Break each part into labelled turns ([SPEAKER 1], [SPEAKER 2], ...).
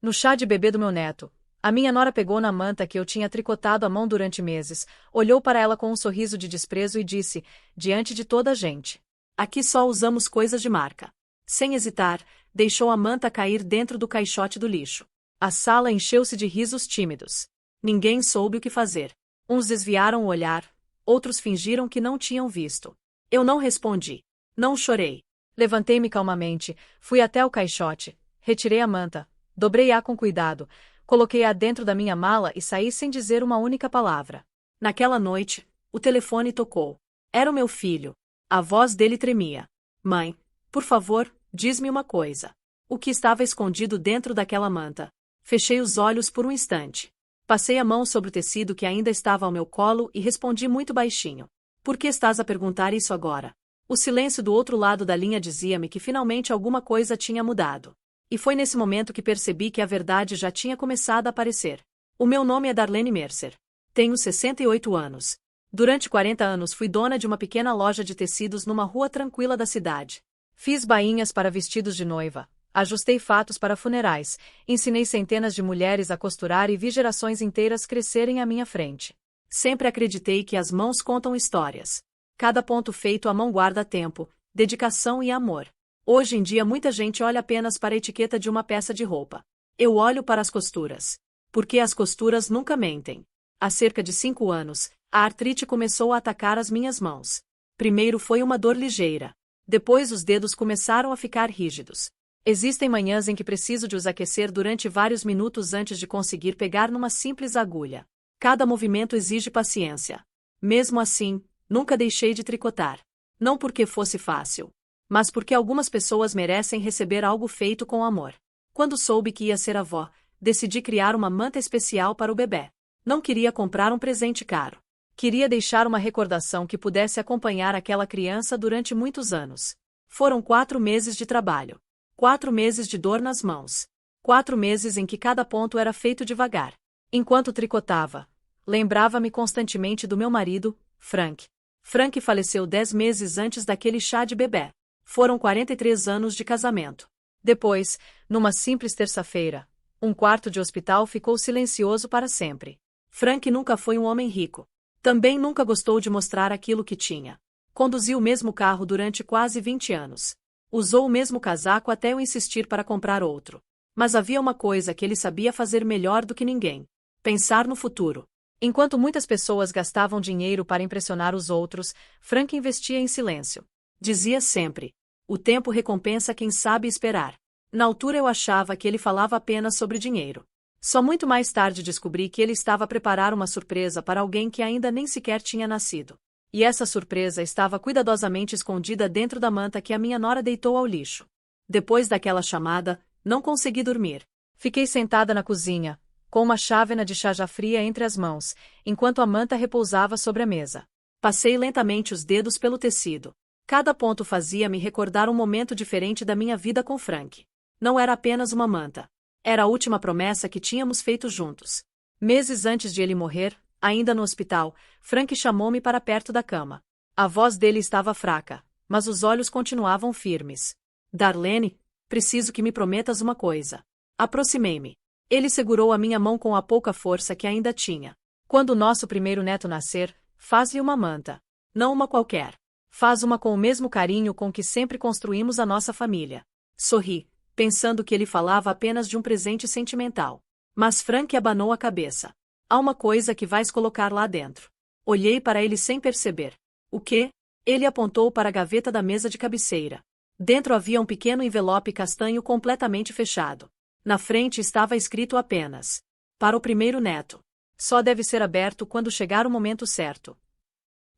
[SPEAKER 1] No chá de bebê do meu neto, a minha nora pegou na manta que eu tinha tricotado à mão durante meses, olhou para ela com um sorriso de desprezo e disse, diante de toda a gente: "Aqui só usamos coisas de marca." Sem hesitar, deixou a manta cair dentro do caixote do lixo. A sala encheu-se de risos tímidos. Ninguém soube o que fazer. Uns desviaram o olhar, outros fingiram que não tinham visto. Eu não respondi. Não chorei. Levantei-me calmamente, fui até o caixote, retirei a manta, dobrei-a com cuidado, coloquei-a dentro da minha mala e saí sem dizer uma única palavra. Naquela noite, o telefone tocou. Era o meu filho. A voz dele tremia. "Mãe, por favor, diz-me uma coisa. O que estava escondido dentro daquela manta?" Fechei os olhos por um instante. Passei a mão sobre o tecido que ainda estava ao meu colo e respondi muito baixinho: "Por que estás a perguntar isso agora?" O silêncio do outro lado da linha dizia-me que finalmente alguma coisa tinha mudado. E foi nesse momento que percebi que a verdade já tinha começado a aparecer. O meu nome é Darlene Mercer. Tenho 68 anos. Durante 40 anos fui dona de uma pequena loja de tecidos numa rua tranquila da cidade. Fiz bainhas para vestidos de noiva, ajustei fatos para funerais, ensinei centenas de mulheres a costurar e vi gerações inteiras crescerem à minha frente. Sempre acreditei que as mãos contam histórias. Cada ponto feito à mão guarda tempo, dedicação e amor. Hoje em dia muita gente olha apenas para a etiqueta de uma peça de roupa. Eu olho para as costuras. Porque as costuras nunca mentem. Há cerca de 5 anos, a artrite começou a atacar as minhas mãos. Primeiro foi uma dor ligeira. Depois os dedos começaram a ficar rígidos. Existem manhãs em que preciso de os aquecer durante vários minutos antes de conseguir pegar numa simples agulha. Cada movimento exige paciência. Mesmo assim, nunca deixei de tricotar. Não porque fosse fácil, mas porque algumas pessoas merecem receber algo feito com amor. Quando soube que ia ser avó, decidi criar uma manta especial para o bebê. Não queria comprar um presente caro. Queria deixar uma recordação que pudesse acompanhar aquela criança durante muitos anos. Foram 4 meses de trabalho. 4 meses de dor nas mãos. 4 meses em que cada ponto era feito devagar. Enquanto tricotava, lembrava-me constantemente do meu marido, Frank. Frank faleceu 10 meses antes daquele chá de bebê. Foram 43 anos de casamento. Depois, numa simples terça-feira, um quarto de hospital ficou silencioso para sempre. Frank nunca foi um homem rico. Também nunca gostou de mostrar aquilo que tinha. Conduziu o mesmo carro durante quase 20 anos. Usou o mesmo casaco até eu insistir para comprar outro. Mas havia uma coisa que ele sabia fazer melhor do que ninguém: pensar no futuro. Enquanto muitas pessoas gastavam dinheiro para impressionar os outros, Frank investia em silêncio. Dizia sempre: "O tempo recompensa quem sabe esperar." Na altura eu achava que ele falava apenas sobre dinheiro. Só muito mais tarde descobri que ele estava a preparar uma surpresa para alguém que ainda nem sequer tinha nascido. E essa surpresa estava cuidadosamente escondida dentro da manta que a minha nora deitou ao lixo. Depois daquela chamada, não consegui dormir. Fiquei sentada na cozinha, com uma chávena de chá já fria entre as mãos, enquanto a manta repousava sobre a mesa. Passei lentamente os dedos pelo tecido. Cada ponto fazia-me recordar um momento diferente da minha vida com Frank. Não era apenas uma manta. Era a última promessa que tínhamos feito juntos. Meses antes de ele morrer, ainda no hospital, Frank chamou-me para perto da cama. A voz dele estava fraca, mas os olhos continuavam firmes. "Darlene, preciso que me prometas uma coisa." Aproximei-me. Ele segurou a minha mão com a pouca força que ainda tinha. "Quando o nosso primeiro neto nascer, faz-lhe uma manta. Não uma qualquer. Faz uma com o mesmo carinho com que sempre construímos a nossa família." Sorri, pensando que ele falava apenas de um presente sentimental. Mas Frank abanou a cabeça. "Há uma coisa que vais colocar lá dentro." Olhei para ele sem perceber. "O quê?" Ele apontou para a gaveta da mesa de cabeceira. Dentro havia um pequeno envelope castanho completamente fechado. Na frente estava escrito apenas: "Para o primeiro neto. Só deve ser aberto quando chegar o momento certo."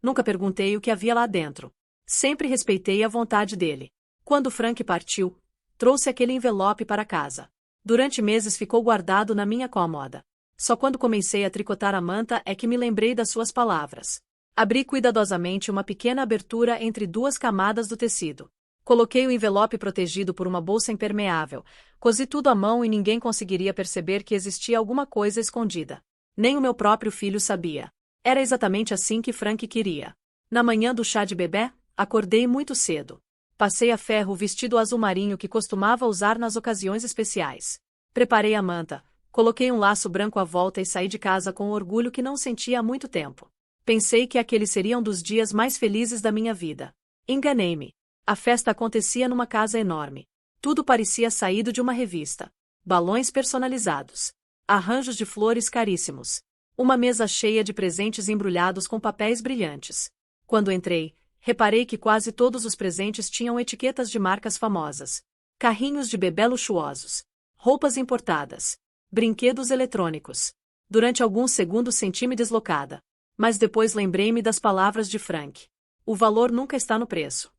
[SPEAKER 1] Nunca perguntei o que havia lá dentro. Sempre respeitei a vontade dele. Quando Frank partiu, trouxe aquele envelope para casa. Durante meses ficou guardado na minha cômoda. Só quando comecei a tricotar a manta é que me lembrei das suas palavras. Abri cuidadosamente uma pequena abertura entre 2 camadas do tecido. Coloquei o envelope protegido por uma bolsa impermeável. Cosi tudo à mão e ninguém conseguiria perceber que existia alguma coisa escondida. Nem o meu próprio filho sabia. Era exatamente assim que Frank queria. Na manhã do chá de bebê, acordei muito cedo. Passei a ferro o vestido azul marinho que costumava usar nas ocasiões especiais. Preparei a manta, coloquei um laço branco à volta e saí de casa com o orgulho que não sentia há muito tempo. Pensei que aquele seria um dos dias mais felizes da minha vida. Enganei-me. A festa acontecia numa casa enorme. Tudo parecia saído de uma revista. Balões personalizados. Arranjos de flores caríssimos. Uma mesa cheia de presentes embrulhados com papéis brilhantes. Quando entrei, reparei que quase todos os presentes tinham etiquetas de marcas famosas. Carrinhos de bebê luxuosos. Roupas importadas. Brinquedos eletrônicos. Durante alguns segundos senti-me deslocada. Mas depois lembrei-me das palavras de Frank. O valor nunca está no preço.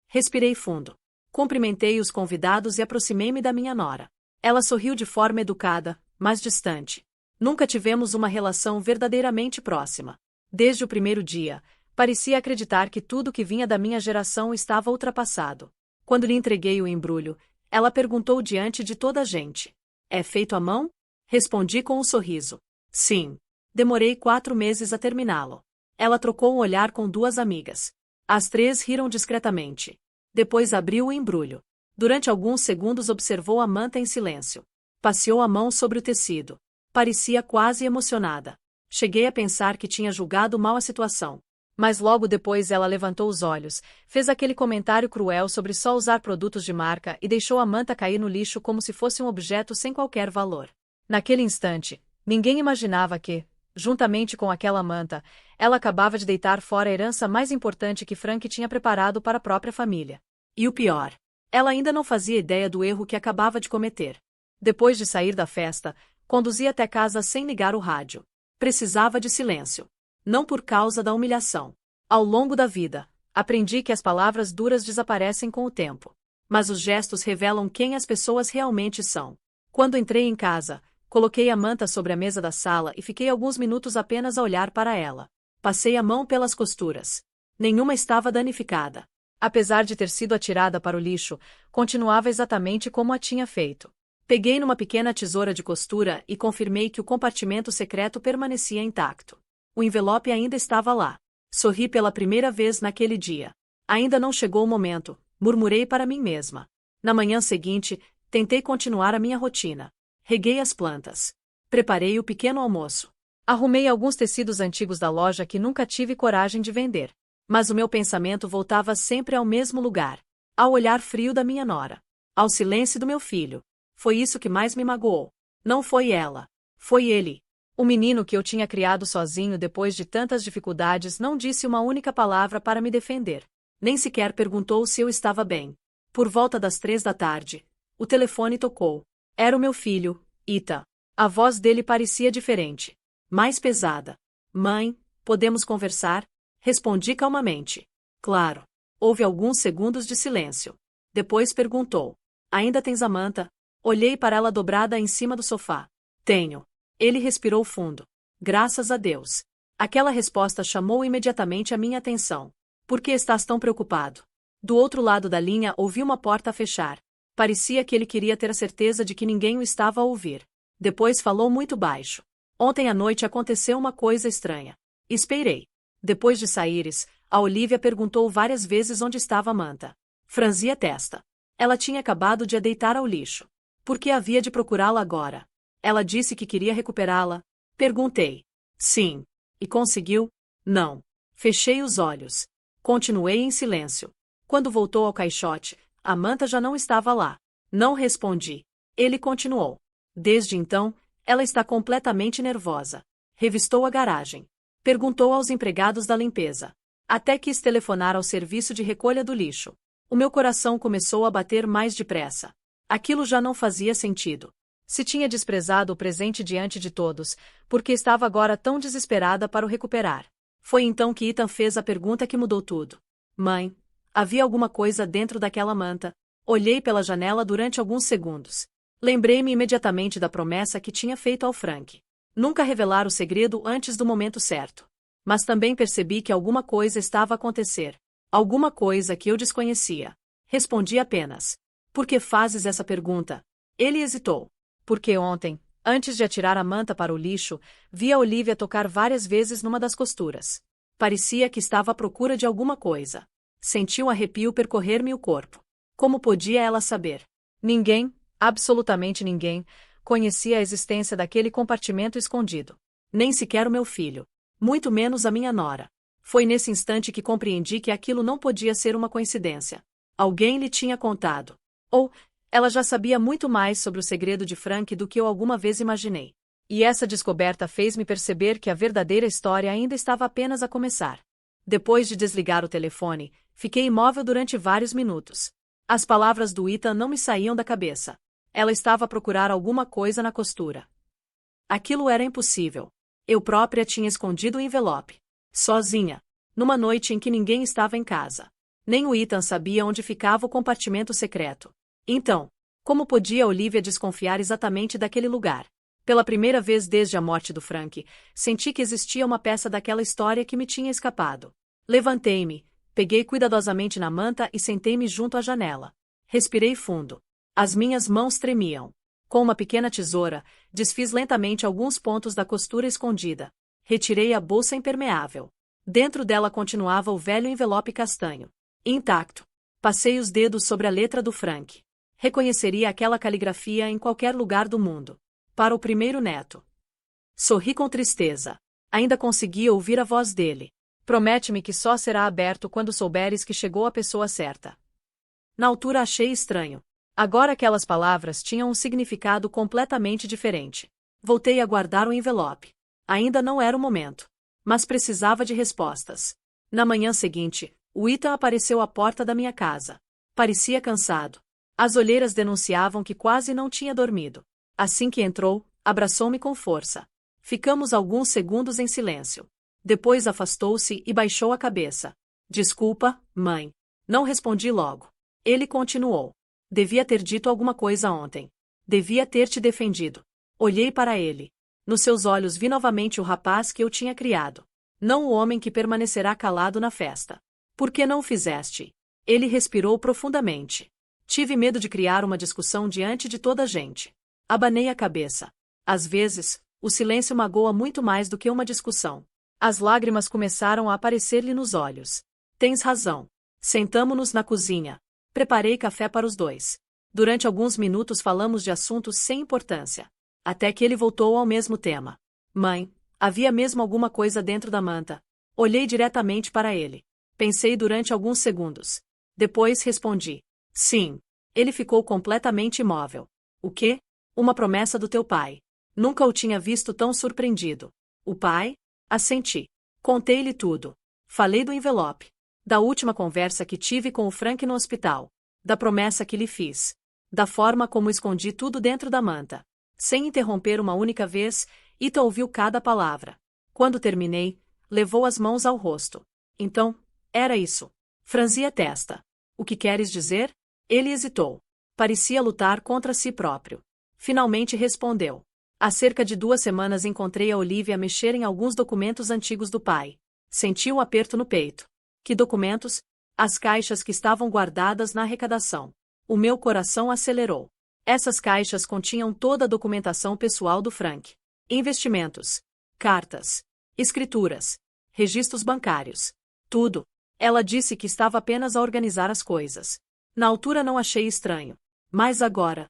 [SPEAKER 1] Respirei fundo. Cumprimentei os convidados e aproximei-me da minha nora. Ela sorriu de forma educada, mas distante. Nunca tivemos uma relação verdadeiramente próxima. Desde o primeiro dia, parecia acreditar que tudo que vinha da minha geração estava ultrapassado. Quando lhe entreguei o embrulho, ela perguntou diante de toda a gente. É feito à mão? Respondi com um sorriso. Sim. Demorei 4 meses a terminá-lo. Ela trocou um olhar com 2 amigas. As 3 riram discretamente. Depois abriu o embrulho. Durante alguns segundos observou a manta em silêncio. Passeou a mão sobre o tecido. Parecia quase emocionada. Cheguei a pensar que tinha julgado mal a situação. Mas logo depois ela levantou os olhos, fez aquele comentário cruel sobre só usar produtos de marca e deixou a manta cair no lixo como se fosse um objeto sem qualquer valor. Naquele instante, ninguém imaginava que, juntamente com aquela manta, ela acabava de deitar fora a herança mais importante que Frank tinha preparado para a própria família. E o pior, ela ainda não fazia ideia do erro que acabava de cometer. Depois de sair da festa, conduzi até casa sem ligar o rádio. Precisava de silêncio. Não por causa da humilhação. Ao longo da vida, aprendi que as palavras duras desaparecem com o tempo. Mas os gestos revelam quem as pessoas realmente são. Quando entrei em casa, coloquei a manta sobre a mesa da sala e fiquei alguns minutos apenas a olhar para ela. Passei a mão pelas costuras. Nenhuma estava danificada. Apesar de ter sido atirada para o lixo, continuava exatamente como a tinha feito. Peguei numa pequena tesoura de costura e confirmei que o compartimento secreto permanecia intacto. O envelope ainda estava lá. Sorri pela primeira vez naquele dia. Ainda não chegou o momento, murmurei para mim mesma. Na manhã seguinte, tentei continuar a minha rotina. Reguei as plantas. Preparei o pequeno almoço. Arrumei alguns tecidos antigos da loja que nunca tive coragem de vender. Mas o meu pensamento voltava sempre ao mesmo lugar. Ao olhar frio da minha nora. Ao silêncio do meu filho. Foi isso que mais me magoou. Não foi ela. Foi ele. O menino que eu tinha criado sozinho depois de tantas dificuldades não disse uma única palavra para me defender. Nem sequer perguntou se eu estava bem. Por volta das 3 da tarde, o telefone tocou. Era o meu filho, Ita. A voz dele parecia diferente. Mais pesada. Mãe, podemos conversar? Respondi calmamente. Claro. Houve alguns segundos de silêncio. Depois perguntou. Ainda tens a manta? Olhei para ela dobrada em cima do sofá. Tenho. Ele respirou fundo. Graças a Deus. Aquela resposta chamou imediatamente a minha atenção. Por que estás tão preocupado? Do outro lado da linha ouvi uma porta a fechar. Parecia que ele queria ter a certeza de que ninguém o estava a ouvir. Depois falou muito baixo. Ontem à noite aconteceu uma coisa estranha. Esperei. Depois de saíres, a Olivia perguntou várias vezes onde estava a manta. Franzi a testa. Ela tinha acabado de a deitar ao lixo. Por que havia de procurá-la agora? Ela disse que queria recuperá-la. Perguntei. Sim. E conseguiu? Não. Fechei os olhos. Continuei em silêncio. Quando voltou ao caixote, a manta já não estava lá. Não respondi. Ele continuou. Desde então, ela está completamente nervosa. Revistou a garagem. Perguntou aos empregados da limpeza. Até quis telefonar ao serviço de recolha do lixo. O meu coração começou a bater mais depressa. Aquilo já não fazia sentido. Se tinha desprezado o presente diante de todos, porque estava agora tão desesperada para o recuperar. Foi então que Ethan fez a pergunta que mudou tudo. Mãe, havia alguma coisa dentro daquela manta? Olhei pela janela durante alguns segundos. Lembrei-me imediatamente da promessa que tinha feito ao Frank. Nunca revelar o segredo antes do momento certo. Mas também percebi que alguma coisa estava a acontecer. Alguma coisa que eu desconhecia. Respondi apenas. Por que fazes essa pergunta? Ele hesitou. Porque ontem, antes de atirar a manta para o lixo, vi a Olivia tocar várias vezes numa das costuras. Parecia que estava à procura de alguma coisa. Senti um arrepio percorrer-me o corpo. Como podia ela saber? Ninguém, Absolutamente ninguém conhecia a existência daquele compartimento escondido. Nem sequer o meu filho. Muito menos a minha nora. Foi nesse instante que compreendi que aquilo não podia ser uma coincidência. Alguém lhe tinha contado. Ou, ela já sabia muito mais sobre o segredo de Frank do que eu alguma vez imaginei. E essa descoberta fez-me perceber que a verdadeira história ainda estava apenas a começar. Depois de desligar o telefone, fiquei imóvel durante vários minutos. As palavras do Ethan não me saíam da cabeça. Ela estava a procurar alguma coisa na costura. Aquilo era impossível. Eu própria tinha escondido o envelope. Sozinha. Numa noite em que ninguém estava em casa. Nem o Ethan sabia onde ficava o compartimento secreto. Então, como podia Olivia desconfiar exatamente daquele lugar? Pela primeira vez desde a morte do Frank, senti que existia uma peça daquela história que me tinha escapado. Levantei-me, peguei cuidadosamente na manta e sentei-me junto à janela. Respirei fundo. As minhas mãos tremiam. Com uma pequena tesoura, desfiz lentamente alguns pontos da costura escondida. Retirei a bolsa impermeável. Dentro dela continuava o velho envelope castanho. Intacto. Passei os dedos sobre a letra do Frank. Reconheceria aquela caligrafia em qualquer lugar do mundo. Para o primeiro neto. Sorri com tristeza. Ainda conseguia ouvir a voz dele. Promete-me que só será aberto quando souberes que chegou a pessoa certa. Na altura achei estranho. Agora aquelas palavras tinham um significado completamente diferente. Voltei a guardar o envelope. Ainda não era o momento. Mas precisava de respostas. Na manhã seguinte, o Ethan apareceu à porta da minha casa. Parecia cansado. As olheiras denunciavam que quase não tinha dormido. Assim que entrou, abraçou-me com força. Ficamos alguns segundos em silêncio. Depois afastou-se e baixou a cabeça. Desculpa, mãe. Não respondi logo. Ele continuou. Devia ter dito alguma coisa ontem. Devia ter te defendido. Olhei para ele. Nos seus olhos vi novamente o rapaz que eu tinha criado. Não o homem que permanecerá calado na festa. Por que não o fizeste? Ele respirou profundamente. Tive medo de criar uma discussão diante de toda a gente. Abanei a cabeça. Às vezes, o silêncio magoa muito mais do que uma discussão. As lágrimas começaram a aparecer-lhe nos olhos. Tens razão. Sentamo-nos na cozinha. Preparei café para os dois. Durante alguns minutos falamos de assuntos sem importância. Até que ele voltou ao mesmo tema. Mãe, havia mesmo alguma coisa dentro da manta? Olhei diretamente para ele. Pensei durante alguns segundos. Depois respondi. Sim. Ele ficou completamente imóvel. O quê? Uma promessa do teu pai. Nunca o tinha visto tão surpreendido. O pai? Assenti. Contei-lhe tudo. Falei do envelope. Da última conversa que tive com o Frank no hospital. Da promessa que lhe fiz. Da forma como escondi tudo dentro da manta. Sem interromper uma única vez, Ethan ouviu cada palavra. Quando terminei, levou as mãos ao rosto. Então, era isso. Franzi a testa. O que queres dizer? Ele hesitou. Parecia lutar contra si próprio. Finalmente respondeu. Há cerca de 2 semanas encontrei a Olivia a mexer em alguns documentos antigos do pai. Senti um aperto no peito. Que documentos? As caixas que estavam guardadas na arrecadação. O meu coração acelerou. Essas caixas continham toda a documentação pessoal do Frank. Investimentos. Cartas. Escrituras. Registros bancários. Tudo. Ela disse que estava apenas a organizar as coisas. Na altura não achei estranho. Mas agora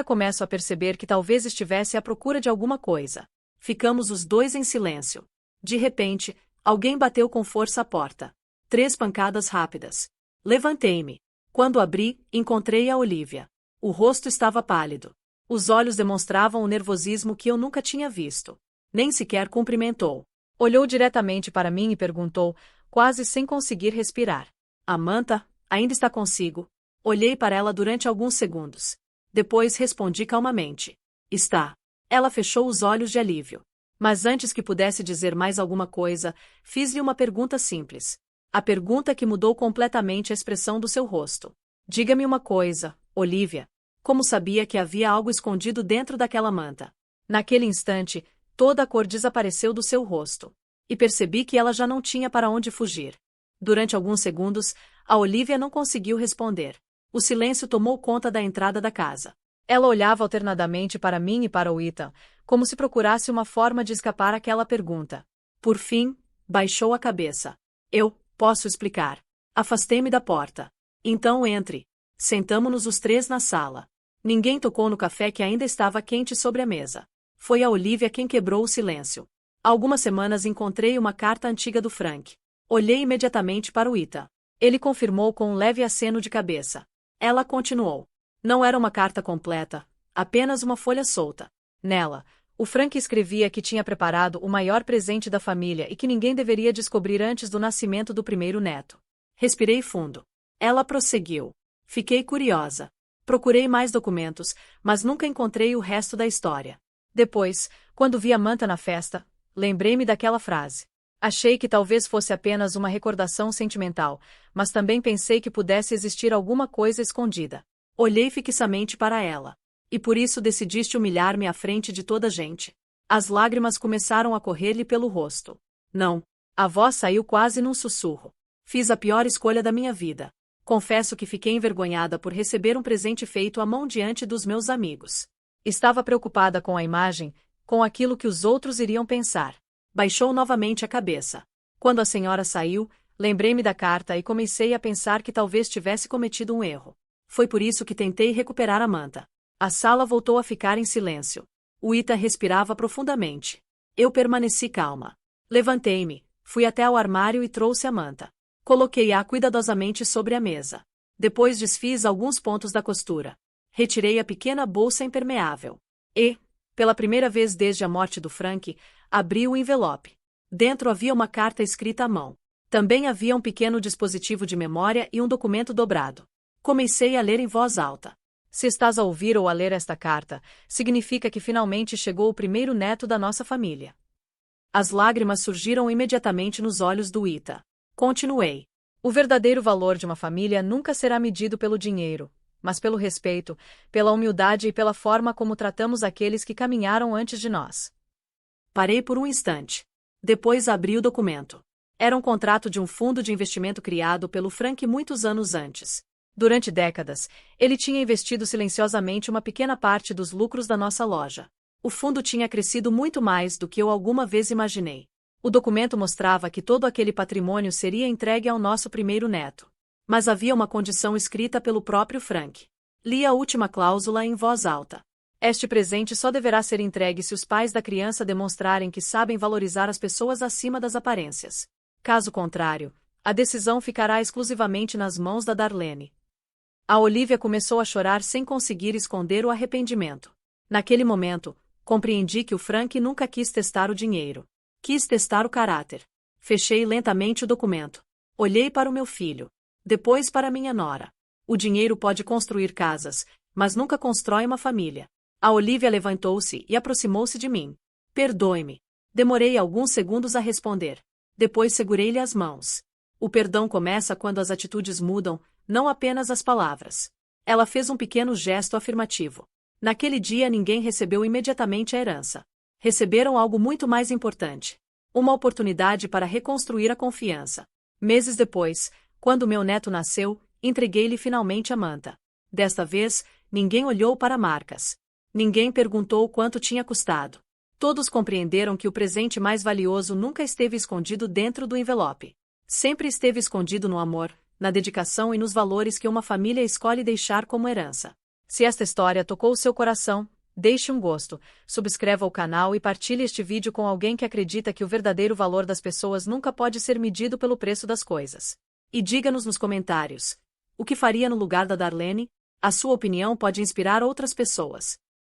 [SPEAKER 1] começo a perceber que talvez estivesse à procura de alguma coisa. Ficamos os dois em silêncio. De repente, alguém bateu com força à porta. 3 pancadas rápidas. Levantei-me. Quando abri, encontrei a Olivia. O rosto estava pálido. Os olhos demonstravam o nervosismo que eu nunca tinha visto. Nem sequer cumprimentou. Olhou diretamente para mim e perguntou, quase sem conseguir respirar. A manta ainda está consigo? Olhei para ela durante alguns segundos. Depois respondi calmamente. Está. Ela fechou os olhos de alívio. Mas antes que pudesse dizer mais alguma coisa, fiz-lhe uma pergunta simples. A pergunta que mudou completamente a expressão do seu rosto. Diga-me uma coisa, Olivia. Como sabia que havia algo escondido dentro daquela manta? Naquele instante, toda a cor desapareceu do seu rosto. E percebi que ela já não tinha para onde fugir. Durante alguns segundos, a Olivia não conseguiu responder. O silêncio tomou conta da entrada da casa. Ela olhava alternadamente para mim e para o Ethan, como se procurasse uma forma de escapar àquela pergunta. Por fim, baixou a cabeça. Posso explicar. Afastei-me da porta. Então entre. Sentamo-nos os 3 na sala. Ninguém tocou no café que ainda estava quente sobre a mesa. Foi a Olivia quem quebrou o silêncio. Há algumas semanas encontrei uma carta antiga do Frank. Olhei imediatamente para o Ita. Ele confirmou com um leve aceno de cabeça. Ela continuou. Não era uma carta completa, apenas uma folha solta. Nela, o Frank escrevia que tinha preparado o maior presente da família e que ninguém deveria descobrir antes do nascimento do primeiro neto. Respirei fundo. Ela prosseguiu. Fiquei curiosa. Procurei mais documentos, mas nunca encontrei o resto da história. Depois, quando vi a Manta na festa, lembrei-me daquela frase. Achei que talvez fosse apenas uma recordação sentimental, mas também pensei que pudesse existir alguma coisa escondida. Olhei fixamente para ela. E por isso decidiste humilhar-me à frente de toda a gente. As lágrimas começaram a correr-lhe pelo rosto. Não. A voz saiu quase num sussurro. Fiz a pior escolha da minha vida. Confesso que fiquei envergonhada por receber um presente feito à mão diante dos meus amigos. Estava preocupada com a imagem, com aquilo que os outros iriam pensar. Baixou novamente a cabeça. Quando a senhora saiu, lembrei-me da carta e comecei a pensar que talvez tivesse cometido um erro. Foi por isso que tentei recuperar a Manta. A sala voltou a ficar em silêncio. O Ita respirava profundamente. Eu permaneci calma. Levantei-me, fui até o armário e trouxe a Manta. Coloquei-a cuidadosamente sobre a mesa. Depois desfiz alguns pontos da costura. Retirei a pequena bolsa impermeável. E, pela primeira vez desde a morte do Frank, abri o envelope. Dentro havia uma carta escrita à mão. Também havia um pequeno dispositivo de memória e um documento dobrado. Comecei a ler em voz alta. Se estás a ouvir ou a ler esta carta, significa que finalmente chegou o primeiro neto da nossa família. As lágrimas surgiram imediatamente nos olhos do Ita. Continuei. O verdadeiro valor de uma família nunca será medido pelo dinheiro, mas pelo respeito, pela humildade e pela forma como tratamos aqueles que caminharam antes de nós. Parei por um instante. Depois abri o documento. Era um contrato de um fundo de investimento criado pelo Frank muitos anos antes. Durante décadas, ele tinha investido silenciosamente uma pequena parte dos lucros da nossa loja. O fundo tinha crescido muito mais do que eu alguma vez imaginei. O documento mostrava que todo aquele patrimônio seria entregue ao nosso primeiro neto. Mas havia uma condição escrita pelo próprio Frank. Li a última cláusula em voz alta. Este presente só deverá ser entregue se os pais da criança demonstrarem que sabem valorizar as pessoas acima das aparências. Caso contrário, a decisão ficará exclusivamente nas mãos da Darlene. A Olivia começou a chorar sem conseguir esconder o arrependimento. Naquele momento, compreendi que o Frank nunca quis testar o dinheiro. Quis testar o caráter. Fechei lentamente o documento. Olhei para o meu filho. Depois para minha nora. O dinheiro pode construir casas, mas nunca constrói uma família. A Olivia levantou-se e aproximou-se de mim. Perdoe-me. Demorei alguns segundos a responder. Depois segurei-lhe as mãos. O perdão começa quando as atitudes mudam, não apenas as palavras. Ela fez um pequeno gesto afirmativo. Naquele dia ninguém recebeu imediatamente a herança. Receberam algo muito mais importante. Uma oportunidade para reconstruir a confiança. Meses depois, quando meu neto nasceu, entreguei-lhe finalmente a Manta. Desta vez, ninguém olhou para marcas. Ninguém perguntou quanto tinha custado. Todos compreenderam que o presente mais valioso nunca esteve escondido dentro do envelope. Sempre esteve escondido no amor, na dedicação e nos valores que uma família escolhe deixar como herança. Se esta história tocou o seu coração, deixe um gosto, subscreva o canal e partilhe este vídeo com alguém que acredita que o verdadeiro valor das pessoas nunca pode ser medido pelo preço das coisas. E diga-nos nos comentários: o que faria no lugar da Darlene? A sua opinião pode inspirar outras pessoas.